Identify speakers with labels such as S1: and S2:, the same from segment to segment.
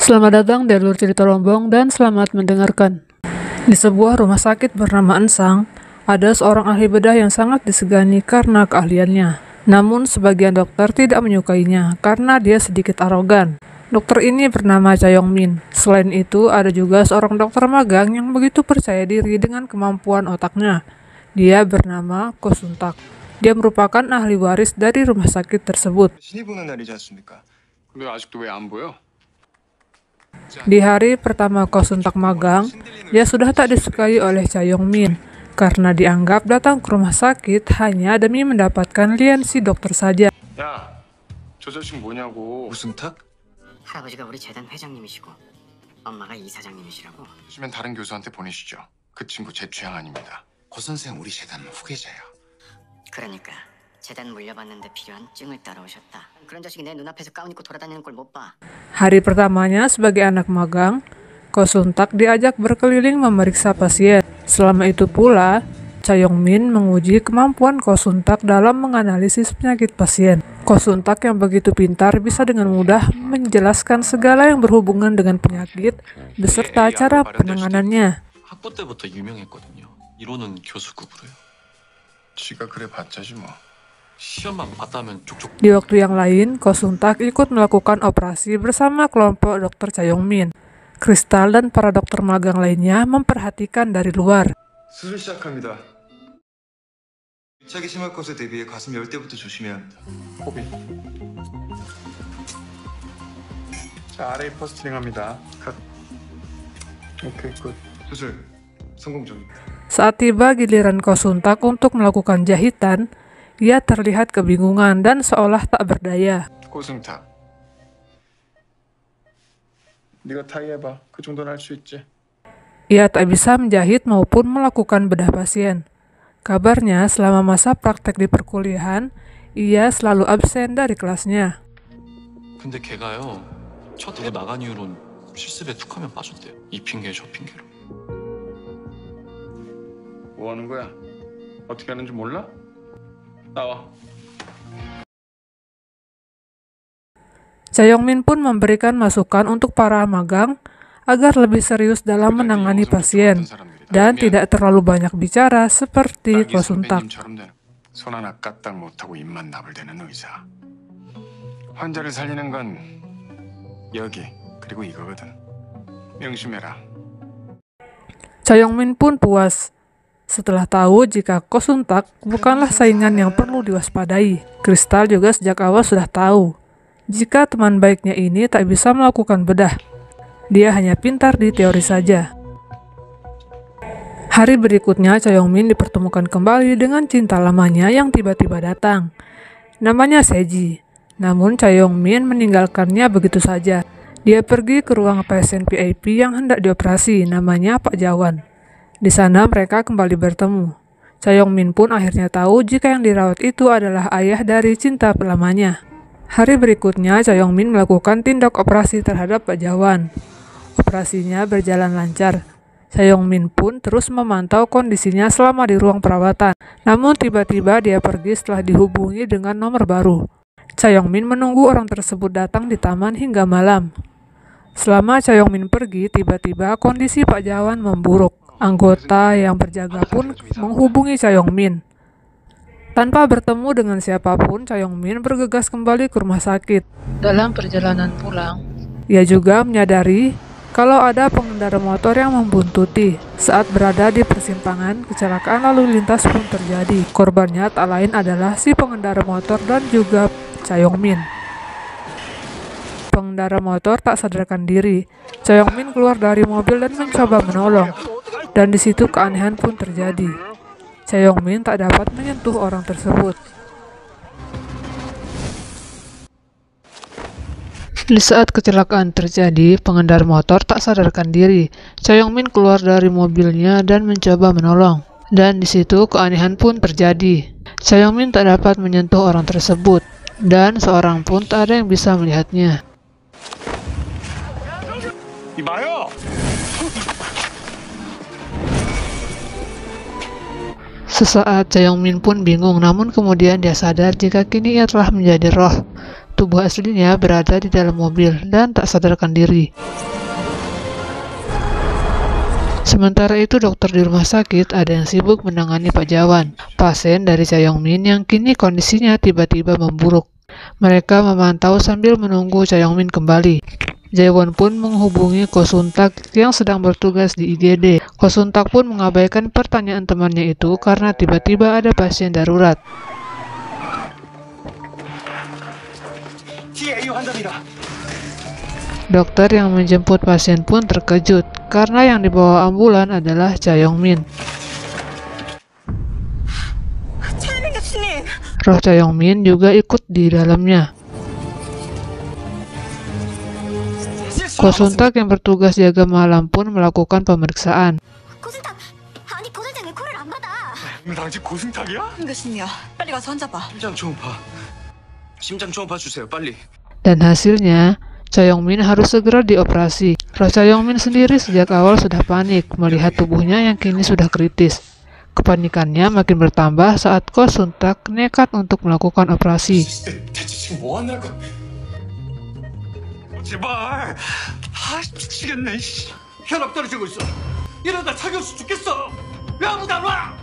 S1: Selamat datang di Alur Cerita Rombong dan selamat mendengarkan. Di sebuah rumah sakit bernama Ensang, ada seorang ahli bedah yang sangat disegani karena keahliannya. Namun sebagian dokter tidak menyukainya karena dia sedikit arogan. Dokter ini bernama Cha Yong-min. Selain itu, ada juga seorang dokter magang yang begitu percaya diri dengan kemampuan otaknya. Dia bernama Ko Sun-tak. Dia merupakan ahli waris dari rumah sakit tersebut.
S2: 신이 보는 날이지 않습니까? 근데 아직도 왜 안 보여?
S1: Di hari pertama Ko Sun-tak magang, dia sudah tak disukai oleh Cha Yong-min karena dianggap datang ke rumah sakit hanya demi mendapatkan lisensi dokter saja.
S2: 야, 저 자식 뭐냐고. 무슨 탁?
S3: 할아버지가 우리 재단 회장님이시고 엄마가 이사장님이시라고.
S2: 요즘엔 다른 교수한테 보내시죠. 그 친구 제 취향 아닙니다. 고 선생 우리 재단 후계자야.
S3: 그러니까 재단 물려받는데 필요한 증을 따라오셨다. 그런 자식이 내 눈앞에서 가운 입고 돌아다니는 걸 못 봐.
S1: Hari pertamanya sebagai anak magang, Ko Sun-tak diajak berkeliling memeriksa pasien. Selama itu pula, Cha Yong-min menguji kemampuan Ko Sun-tak dalam menganalisis penyakit pasien. Ko Sun-tak yang begitu pintar bisa dengan mudah menjelaskan segala yang berhubungan dengan penyakit beserta cara penanganannya.
S4: 학부 때부터 유명했거든요. 이론은 교수급으로요.
S2: 지가 그래 봤자지 뭐.
S4: 시험만 봤다면 족족.
S1: Di waktu yang lain, Ko Sun-tak ikut melakukan operasi bersama kelompok dokter Cha Yong-min. Kristal dan para dokter magang lainnya memperhatikan dari luar.
S2: 수술 시작합니다. 밀착이 심할 것에 대비해 가슴 열 때부터 조심해야 합니다. 호비. 자, 아래 퍼스트링합니다. 컷. 오케이, 굿. 수술 성공적입니다.
S1: Saat tiba giliran Ko Sun-tak untuk melakukan jahitan, ia terlihat kebingungan dan seolah tak berdaya.
S2: 고승탁. 네가 타이 해봐. 그 정도는 할 수 있지.
S1: Ia tak bisa menjahit maupun melakukan bedah pasien. Kabarnya selama masa praktek di perkuliahan, ia selalu absen dari kelasnya.
S4: 근데 걔가요. 첫 대회 나간 이후론 실습에 툭하면 빠졌대요. 이 핑계 저 핑계로.
S2: 뭐 하는 거야? 어떻게 하는지 몰라? 나와.
S1: Cha Yong-min pun memberikan masukan untuk para magang agar lebih serius dalam menangani pasien dan tidak terlalu banyak bicara seperti Ko Sun-tak.
S2: 손 하나 까딱 못하고 입만 나불대는 의사. 환자를 살리는 건 여기 그리고 이거거든. 명심해라.
S1: Cha Yong-min pun puas setelah tahu jika Ko Sun-tak bukanlah saingan yang perlu diwaspadai. Kristal juga sejak awal sudah tahu jika teman baiknya ini tak bisa melakukan bedah. Dia hanya pintar di teori saja. Hari berikutnya, Cha Yong-min dipertemukan kembali dengan cinta lamanya yang tiba-tiba datang. Namanya Seji. Namun Cha Yong-min meninggalkannya begitu saja. Dia pergi ke ruang pasien VIP yang hendak dioperasi, namanya Pak Jawan. Di sana mereka kembali bertemu. Cha Yong-min pun akhirnya tahu jika yang dirawat itu adalah ayah dari cinta lamanya. Hari berikutnya, Cha Yong-min melakukan tindak operasi terhadap Pak Jawan. Operasinya berjalan lancar. Cha Yong-min pun terus memantau kondisinya selama di ruang perawatan. Namun tiba-tiba dia pergi setelah dihubungi dengan nomor baru. Cha Yong-min menunggu orang tersebut datang di taman hingga malam. Selama Cha Yong-min pergi, tiba-tiba kondisi Pak Jawan memburuk. Anggota yang berjaga pun menghubungi Cha Yong-min. Tanpa bertemu dengan siapapun, Cha Yong-min bergegas kembali ke rumah sakit. Dalam perjalanan pulang, ia juga menyadari kalau ada pengendara motor yang membuntuti. Saat berada di persimpangan, kecelakaan lalu lintas pun terjadi. Korbannya tak lain adalah si pengendara motor dan juga Cha Yong-min. Pengendara motor tak sadarkan diri. Cha Yong-min keluar dari mobil dan mencoba menolong. Dan di situ keanehan pun terjadi. Cha Yong-min tak dapat menyentuh orang tersebut. Di saat kecelakaan terjadi, pengendara motor tak sadarkan diri. Cha Yong-min keluar dari mobilnya dan mencoba menolong. Dan di situ keanehan pun terjadi. Cha Yong-min tak dapat menyentuh orang tersebut. Dan seorang pun tak ada yang bisa melihatnya.
S2: 이봐요.
S1: Sesaat Cha Yong-min pun bingung, namun kemudian dia sadar jika kini ia telah menjadi roh. tubuh aslinya berada di dalam mobil dan tak sadarkan diri. Sementara itu dokter di rumah sakit ada yang sibuk menangani Pak Jawan, pasien dari Cha Yong-min yang kini kondisinya tiba-tiba memburuk. Mereka memantau sambil menunggu Cha Yong-min kembali. Jae-won pun menghubungi Ko Sun-tak yang sedang bertugas di IGD. Ko Sun-tak pun mengabaikan pertanyaan temannya itu karena tiba-tiba ada pasien darurat. Dokter yang menjemput pasien pun terkejut karena yang dibawa ambulan adalah Cha Yong-min. Roh Cha Yong-min juga ikut di dalamnya. Ko Sun-tak yang bertugas jaga malam pun melakukan pemeriksaan.
S5: 고순탁! 아니 고순탁 왜 코를 안 받아?
S2: 당신 고승탁이야?
S5: 교수님이요. 빨리 가서 환자 봐.
S4: 심장 초음파 주세요, 빨리.
S1: Dan hasilnya, Cha Yong-min harus segera dioperasi. Roh Cha Yong-min sendiri sejak awal sudah panik melihat tubuhnya yang kini sudah kritis. Kepanikannya makin bertambah saat Ko Sun-tak nekat untuk melakukan operasi.
S2: 대체 지금 뭐 하냐고. 제발. 미치겠네. 혈압 떨어지고 있어. 이러다 차교수 죽겠어. 왜 아무도 안 와?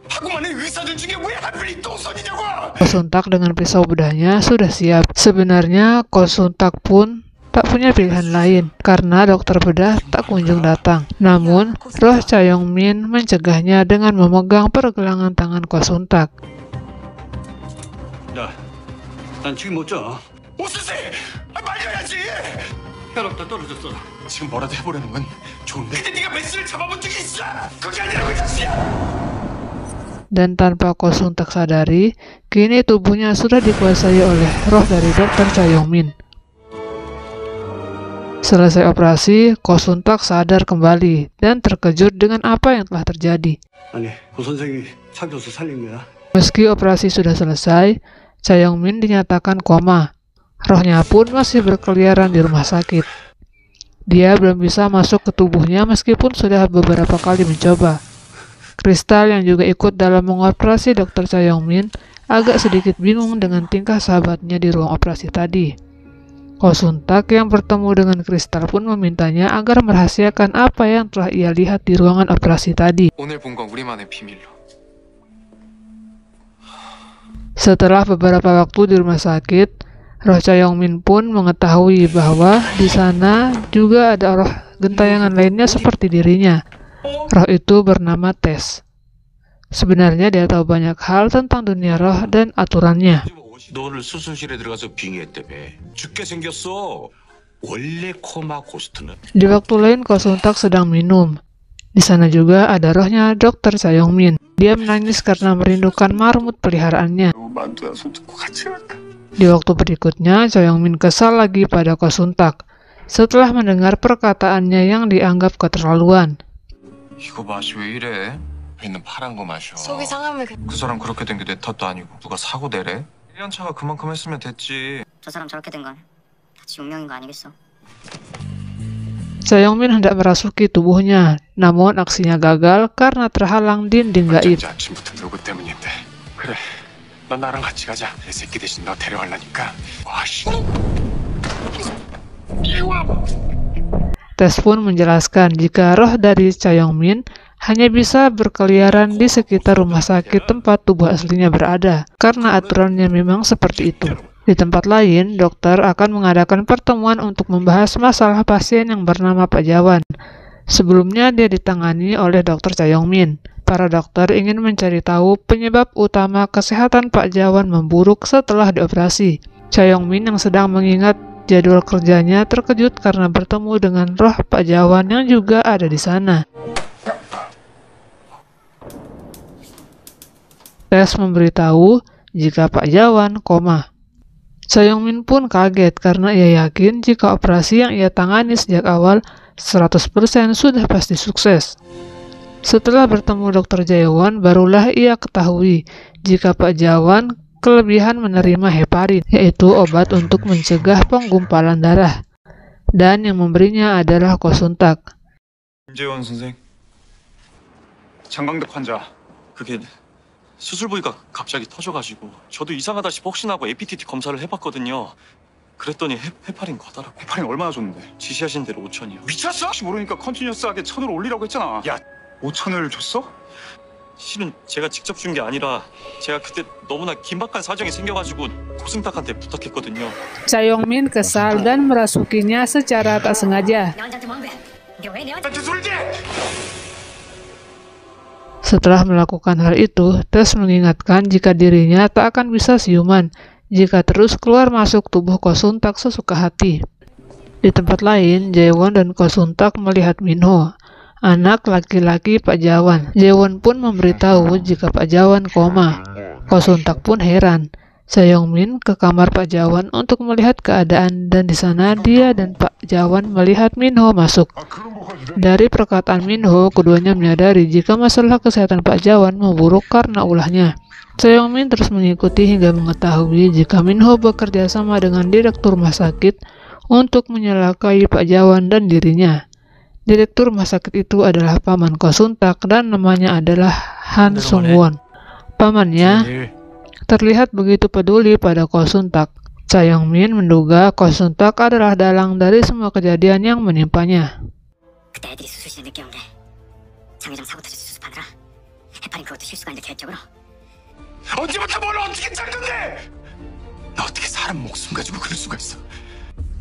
S2: 하고 많은 의사들 중에 왜 하필 이 똥손이냐고.
S1: Ko Sun-tak dengan pisau bedahnya sudah siap. Sebenarnya Ko Sun-tak pun tak punya pilihan lain karena dokter bedah tak kunjung datang. Namun, roh Cha Yong-min mencegahnya dengan memegang pergelangan tangan Ko Sun-tak.
S6: 야, 난 지금 못 자.
S2: 오수씨, 말려야지.
S6: 혈압 다 떨어졌어.
S2: 지금 뭐라도 해보려는 건 좋은데. 근데 네가 메스를 잡아본 적이 있어. 그게 아니라고 이 자식아.
S1: Dan tanpa Ko Sun-tak sadari, kini tubuhnya sudah dikuasai oleh roh dari dokter Cha Yong-min. Selesai operasi, Ko Sun-tak sadar kembali dan terkejut dengan apa yang telah terjadi.
S6: 아니, 고 선생이 차 교수 살린 거야?
S1: Meski operasi sudah selesai, Cha Yong-min dinyatakan koma. Rohnya pun masih berkeliaran di rumah sakit. Dia belum bisa masuk ke tubuhnya meskipun sudah beberapa kali mencoba. Kristal yang juga ikut dalam mengoperasi dokter Cha Yong-min agak sedikit bingung dengan tingkah sahabatnya di ruang operasi tadi. Ko Sun-tak yang bertemu dengan Kristal pun memintanya agar merahasiakan apa yang telah ia lihat di ruangan operasi tadi.
S4: 오늘 본 건 우리만의 비밀로.
S1: Setelah beberapa waktu di rumah sakit, roh Cha Yong-min pun mengetahui bahwa di sana juga ada roh gentayangan lainnya seperti dirinya. Roh itu bernama Tess. Sebenarnya dia tahu banyak hal tentang dunia roh dan aturannya.
S7: 너를 수술실에 들어가서 빙의했다며. 죽게 생겼어. 원래 코마 고스트는.
S1: Di waktu lain Ko Sun-tak sedang minum. Di sana juga ada rohnya dokter Cha Yong-min. Dia menangis karena merindukan marmut peliharaannya.
S2: 만두야 손 잡고 같이 갈까?
S1: Di waktu berikutnya, Cha Yong-min kesal lagi pada Ko Sun-tak setelah mendengar perkataannya yang dianggap keterlaluan.
S4: 이거 맛이 왜 이래?
S2: 있는 파란 거 마셔.
S5: 속이 상하면
S4: 그 사람 그렇게 된 게 내 탓도 아니고 누가 사고 내래? 1년 차가 그만큼 했으면 됐지.
S3: 저 사람 저렇게 된 건 같이 운명인 거 아니겠어?
S1: Cha Yong-min hendak merasuki tubuhnya, namun aksinya gagal karena terhalang dinding gaib.
S2: 어쩐지 아침부터 누구 때문인데. 그래, 너 나랑 같이 가자. 내 새끼 대신 너 데려가려니까. 와씨.
S1: Tess pun menjelaskan jika roh dari Cha Yong-min hanya bisa berkeliaran di sekitar rumah sakit tempat tubuh aslinya berada, karena aturannya memang seperti itu. Di tempat lain, dokter akan mengadakan pertemuan untuk membahas masalah pasien yang bernama Pak Jawan. Sebelumnya dia ditangani oleh dokter Cha Yong-min. Para dokter ingin mencari tahu penyebab utama kesehatan Pak Jawan memburuk setelah dioperasi. Cha Yong-min yang sedang mengingat jadwal kerjanya terkejut karena bertemu dengan roh Pak Jawan yang juga ada di sana. Tess memberitahu jika Pak Jawan koma. Cha Yong-min pun kaget karena ia yakin jika operasi yang ia tangani sejak awal 100% sudah pasti sukses. Setelah bertemu Dr. Jae-won, barulah ia ketahui jika Pak Jawan kelebihan menerima heparin, yaitu obat untuk mencegah penggumpalan darah. Dan yang memberinya adalah Ko
S4: 김재원 선생. 장강덕 환자. 그게 수술 부위가 갑자기 터져가지고 저도 이상하다 싶어 혹시나 하고 APTT 검사를 해봤거든요. 그랬더니 헤파린 과다라고.
S2: 해파린 얼마나 줬는데?
S4: 지시하신 대로 5천이요.
S2: 미쳤어? 혹시 모르니까 컨티뉴어스하게 1,000을 올리라고 했잖아. 야, 5,000을 줬어?
S4: 실은 제가 직접 준 게 아니라 제가 그때 너무나 긴박한 사정이 생겨가지고 고승탁한테 부탁했거든요.
S1: Cha Yong-min kesal dan merasukinya secara tak sengaja.
S3: 내원장한테 뭐한 거야? 이게 왜 내원장?
S2: 나한테 소리지?
S1: Setelah melakukan hal itu, Tess mengingatkan jika dirinya tak akan bisa siuman jika terus keluar masuk tubuh Ko Sun-tak sesuka hati. Di tempat lain, Jae-won dan Ko Sun-tak melihat Min-ho, anak laki-laki Pak Jawan. Jae-won pun memberitahu jika Pak Jawan koma. Ko Sun-tak pun heran. Seong-min ke kamar Pak Jawan untuk melihat keadaan dan di sana dia dan Pak Jawan melihat Min-ho masuk. Dari perkataan Min-ho, keduanya menyadari jika masalah kesehatan Pak Jawan memburuk karena ulahnya. Seong-min terus mengikuti hingga mengetahui jika Min-ho bekerja sama dengan direktur rumah sakit untuk menyelakai Pak Jawan dan dirinya. Direktur rumah sakit itu adalah paman Ko Sun-tak dan namanya adalah Han Sung-won. Pamannya terlihat begitu peduli pada Ko Sun-tak. Cha Yong-min menduga Ko Sun-tak adalah dalang dari semua kejadian yang menimpanya.
S3: 그때 애들이 수술실에 늦게 온 게 장회장 사고 터져서 수습하느라 해파린 그것도 실수가 아닌데 계획적으로.
S2: 언제부터 뭘 어떻게 짠 건데? 나 어떻게 사람 목숨 가지고 그럴 수가 있어?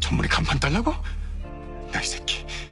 S2: 전문의 간판 달라고? 나 이 새끼